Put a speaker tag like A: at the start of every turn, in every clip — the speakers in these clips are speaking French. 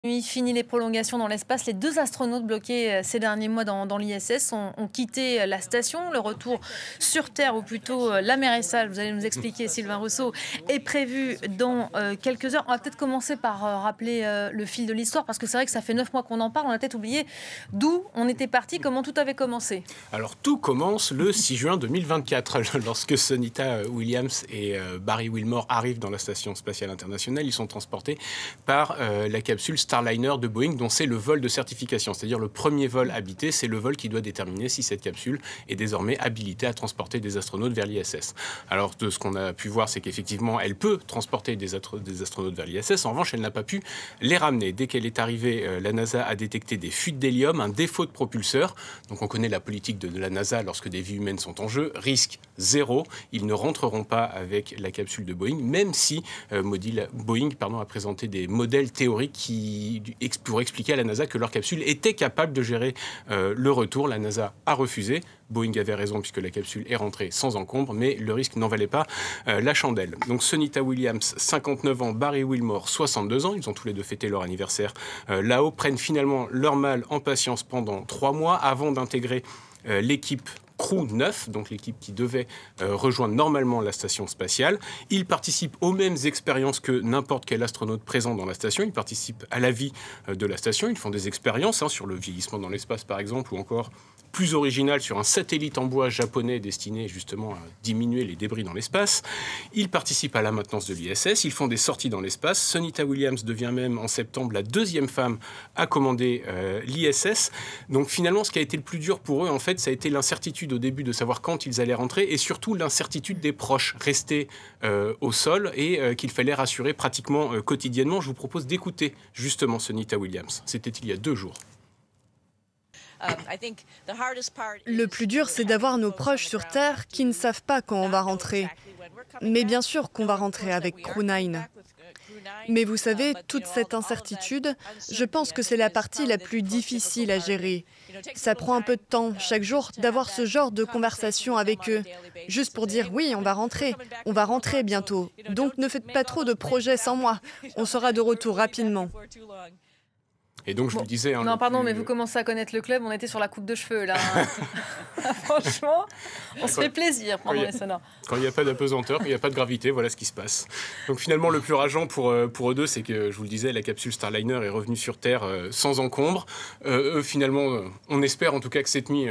A: Fini les prolongations dans l'espace. Les deux astronautes bloqués ces derniers mois dans l'ISS ont quitté la station. Le retour sur Terre, ou plutôt l'amérissage, vous allez nous expliquer, Sylvain Rousseau, est prévu dans quelques heures. On va peut-être commencer par rappeler le fil de l'histoire, parce que c'est vrai que ça fait 9 mois qu'on en parle. On a peut-être oublié d'où on était parti, comment tout avait commencé.
B: Alors tout commence le 6 juin 2024, lorsque Sunita Williams et Barry Wilmore arrivent dans la Station spatiale internationale. Ils sont transportés par la capsule Starliner de Boeing, dont c'est le vol de certification, c'est-à-dire le premier vol habité. C'est le vol qui doit déterminer si cette capsule est désormais habilitée à transporter des astronautes vers l'ISS. Alors, de ce qu'on a pu voir, c'est qu'effectivement, elle peut transporter des astronautes vers l'ISS. En revanche, elle n'a pas pu les ramener. Dès qu'elle est arrivée, la NASA a détecté des fuites d'hélium, un défaut de propulseur. Donc, on connaît la politique de la NASA lorsque des vies humaines sont en jeu. Risque zéro. Ils ne rentreront pas avec la capsule de Boeing, même si Boeing a présenté des modèles théoriques pour expliquer à la NASA que leur capsule était capable de gérer le retour. La NASA a refusé. Boeing avait raison puisque la capsule est rentrée sans encombre, mais le risque n'en valait pas la chandelle. Donc Sunita Williams, 59 ans, Barry Wilmore, 62 ans, ils ont tous les deux fêté leur anniversaire là-haut, prennent finalement leur mal en patience pendant 3 mois avant d'intégrer l'équipe Crew 9, donc l'équipe qui devait rejoindre normalement la station spatiale. Ils participent aux mêmes expériences que n'importe quel astronaute présent dans la station. Ils participent à la vie de la station. Ils font des expériences sur le vieillissement dans l'espace, par exemple, ou encore plus original sur un satellite en bois japonais destiné justement à diminuer les débris dans l'espace. Ils participent à la maintenance de l'ISS. Ils font des sorties dans l'espace. Sunita Williams devient même en septembre la deuxième femme à commander l'ISS. Donc finalement, ce qui a été le plus dur pour eux, en fait, ça a été l'incertitude au début de savoir quand ils allaient rentrer, et surtout l'incertitude des proches restés au sol et qu'il fallait rassurer pratiquement quotidiennement. Je vous propose d'écouter justement Sunita Williams. C'était il y a 2 jours.
C: Le plus dur, c'est d'avoir nos proches sur Terre qui ne savent pas quand on va rentrer. Mais bien sûr qu'on va rentrer avec Crew 9. Mais vous savez, toute cette incertitude, je pense que c'est la partie la plus difficile à gérer. Ça prend un peu de temps, chaque jour, d'avoir ce genre de conversation avec eux. Juste pour dire, oui, on va rentrer bientôt. Donc ne faites pas trop de projets sans moi. On sera de retour rapidement.
B: Et donc, je vous disais...
A: non, pardon, mais vous commencez à connaître le club. On était sur la coupe de cheveux, là. Franchement, on se fait plaisir pendant les sonores.
B: Quand il n'y a pas d'apesanteur, quand il n'y a pas de gravité, voilà ce qui se passe. Donc finalement, le plus rageant pour eux deux, c'est que, je vous le disais, la capsule Starliner est revenue sur Terre sans encombre. Eux, finalement, on espère en tout cas que cette nuit...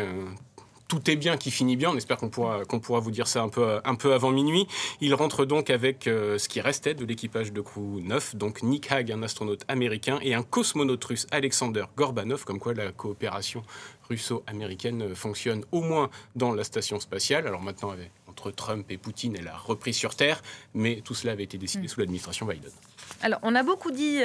B: tout est bien qui finit bien. On espère qu'on pourra vous dire ça un peu avant minuit. Il rentre donc avec ce qui restait de l'équipage de Crew 9, donc Nick Hague, un astronaute américain, et un cosmonaute russe, Alexander Gorbanov, comme quoi la coopération russo-américaine fonctionne au moins dans la station spatiale. Alors maintenant, entre Trump et Poutine, elle a repris sur Terre, mais tout cela avait été décidé sous l'administration Biden.
A: Alors, on a beaucoup dit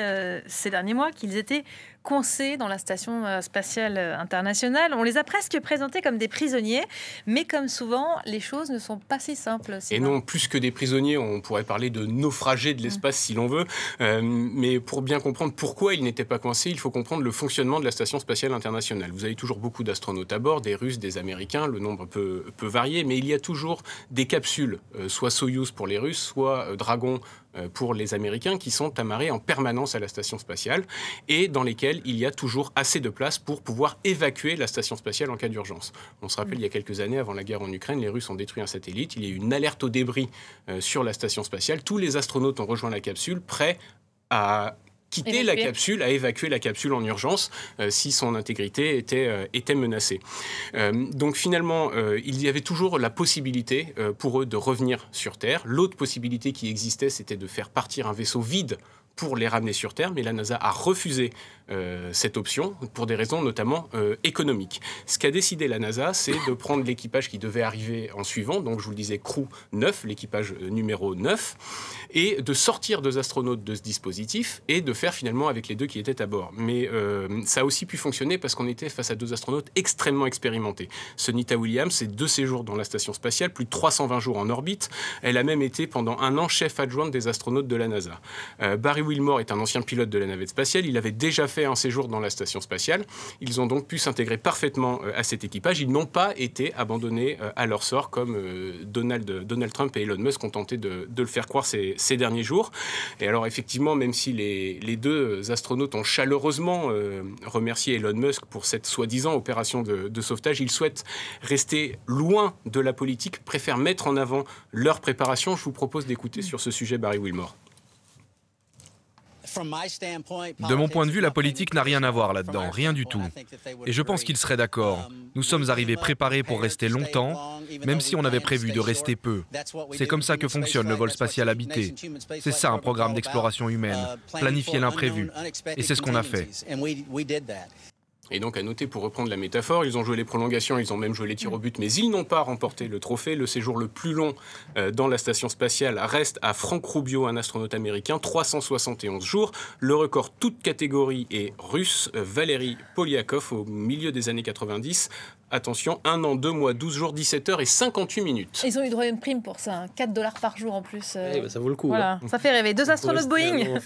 A: ces derniers mois qu'ils étaient coincés dans la station spatiale internationale. On les a presque présentés comme des prisonniers, mais comme souvent, les choses ne sont pas si simples.
B: Et non, plus que des prisonniers, on pourrait parler de naufragés de l'espace si l'on veut. Mais pour bien comprendre pourquoi ils n'étaient pas coincés, il faut comprendre le fonctionnement de la station spatiale internationale. Vous avez toujours beaucoup d'astronautes à bord, des Russes, des Américains, le nombre peut varier, mais il y a toujours des capsules, soit Soyouz pour les Russes, soit Dragon pour les Américains, qui sont amarrés en permanence à la station spatiale et dans lesquels il y a toujours assez de place pour pouvoir évacuer la station spatiale en cas d'urgence. On se rappelle, il y a quelques années, avant la guerre en Ukraine, les Russes ont détruit un satellite, il y a eu une alerte au débris sur la station spatiale. Tous les astronautes ont rejoint la capsule, prêts à quitter la capsule, à évacuer la capsule en urgence si son intégrité était menacée. Donc finalement, il y avait toujours la possibilité pour eux de revenir sur Terre. L'autre possibilité qui existait, c'était de faire partir un vaisseau vide pour les ramener sur Terre, mais la NASA a refusé cette option pour des raisons notamment économiques. Ce qu'a décidé la NASA, c'est de prendre l'équipage qui devait arriver en suivant, donc je vous le disais Crew 9, l'équipage numéro 9, et de sortir 2 astronautes de ce dispositif et de faire finalement avec les 2 qui étaient à bord. Mais ça a aussi pu fonctionner parce qu'on était face à 2 astronautes extrêmement expérimentés. Sunita Williams, c'est 2 séjours dans la station spatiale, plus de 320 jours en orbite. Elle a même été pendant 1 an chef adjointe des astronautes de la NASA. Barry Wilmore est un ancien pilote de la navette spatiale. Il avait déjà fait un séjour dans la station spatiale. Ils ont donc pu s'intégrer parfaitement à cet équipage. Ils n'ont pas été abandonnés à leur sort comme Donald Trump et Elon Musk ont tenté de le faire croire ces derniers jours. Et alors effectivement, même si les deux astronautes ont chaleureusement remercié Elon Musk pour cette soi-disant opération de sauvetage, ils souhaitent rester loin de la politique, préfèrent mettre en avant leur préparation. Je vous propose d'écouter sur ce sujet Barry Wilmore.
D: De mon point de vue, la politique n'a rien à voir là-dedans, rien du tout. Et je pense qu'ils seraient d'accord. Nous sommes arrivés préparés pour rester longtemps, même si on avait prévu de rester peu. C'est comme ça que fonctionne le vol spatial habité. C'est ça un programme d'exploration humaine, planifier l'imprévu. Et c'est ce qu'on a fait.
B: Et donc, à noter, pour reprendre la métaphore, ils ont joué les prolongations, ils ont même joué les tirs au but, mais ils n'ont pas remporté le trophée. Le séjour le plus long dans la station spatiale reste à Frank Rubio, un astronaute américain, 371 jours. Le record, toute catégorie, est russe. Valéry Polyakov, au milieu des années 90. Attention, 1 an, 2 mois, 12 jours, 17 heures et 58 minutes.
A: Ils ont eu droit à une prime pour ça, hein, $4 par jour en plus.
E: Ça vaut le coup.
A: Voilà, ça fait rêver. 2 astronautes Boeing.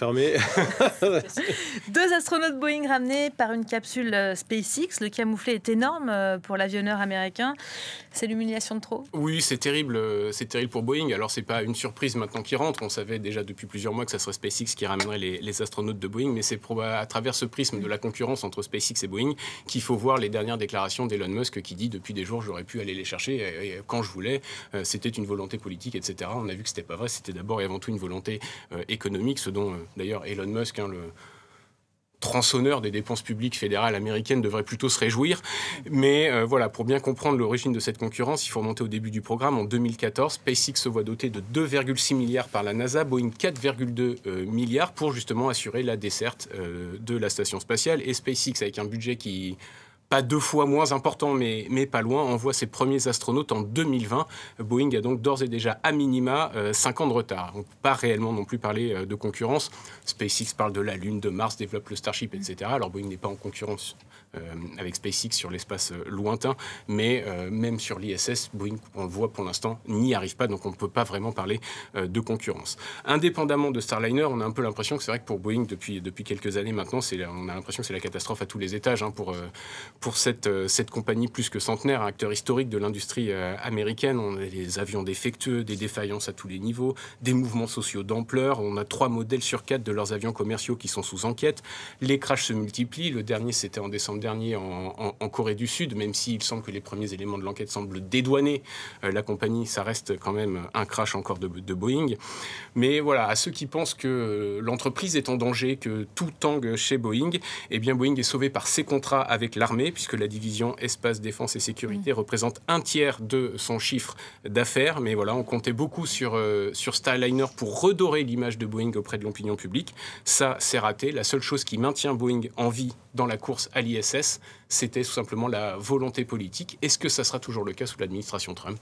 A: 2 astronautes Boeing ramenés par une capsule SpaceX. Le camouflet est énorme pour l'avionneur américain. C'est l'humiliation de trop.
B: Oui, c'est terrible pour Boeing. Alors, c'est pas une surprise maintenant qu'ils rentrent. On savait déjà depuis plusieurs mois que ça serait SpaceX qui ramènerait les astronautes de Boeing. Mais c'est à travers ce prisme de la concurrence entre SpaceX et Boeing qu'il faut voir les dernières déclarations d'Elon Musk qui dit depuis des jours j'aurais pu aller les chercher et quand je voulais, c'était une volonté politique, etc. On a vu que c'était pas vrai, c'était d'abord et avant tout une volonté économique, ce dont d'ailleurs Elon Musk, le tronçonneur des dépenses publiques fédérales américaines, devrait plutôt se réjouir. Mais voilà, pour bien comprendre l'origine de cette concurrence, il faut remonter au début du programme. En 2014, SpaceX se voit doté de 2,6 milliards par la NASA, Boeing 4,2 milliards pour justement assurer la desserte de la station spatiale. Et SpaceX, avec un budget qui pas 2 fois moins important, mais pas loin, envoie ses premiers astronautes en 2020. Boeing a donc d'ores et déjà, à minima, 5 ans de retard. On ne peut pas réellement non plus parler de concurrence. SpaceX parle de la Lune, de Mars, développe le Starship, etc. Alors Boeing n'est pas en concurrence avec SpaceX sur l'espace lointain, mais même sur l'ISS, Boeing, on le voit pour l'instant, n'y arrive pas, donc on ne peut pas vraiment parler de concurrence. Indépendamment de Starliner, on a un peu l'impression que c'est vrai que pour Boeing, depuis quelques années maintenant, on a l'impression que c'est la catastrophe à tous les étages pour cette compagnie plus que centenaire, un acteur historique de l'industrie américaine. On a des avions défectueux, des défaillances à tous les niveaux, des mouvements sociaux d'ampleur. On a 3 modèles sur 4 de leurs avions commerciaux qui sont sous enquête. Les crashs se multiplient. Le dernier, c'était en décembre dernier en Corée du Sud, même s'il semble que les premiers éléments de l'enquête semblent dédouaner la compagnie, ça reste quand même un crash encore de Boeing. Mais voilà, à ceux qui pensent que l'entreprise est en danger, que tout tangue chez Boeing, eh bien Boeing est sauvé par ses contrats avec l'armée, puisque la division Espace, Défense et Sécurité représente 1/3 de son chiffre d'affaires. Mais voilà, on comptait beaucoup sur Starliner pour redorer l'image de Boeing auprès de l'opinion publique. Ça, c'est raté. La seule chose qui maintient Boeing en vie dans la course à l'ISS, c'était tout simplement la volonté politique. Est-ce que ça sera toujours le cas sous l'administration Trump ?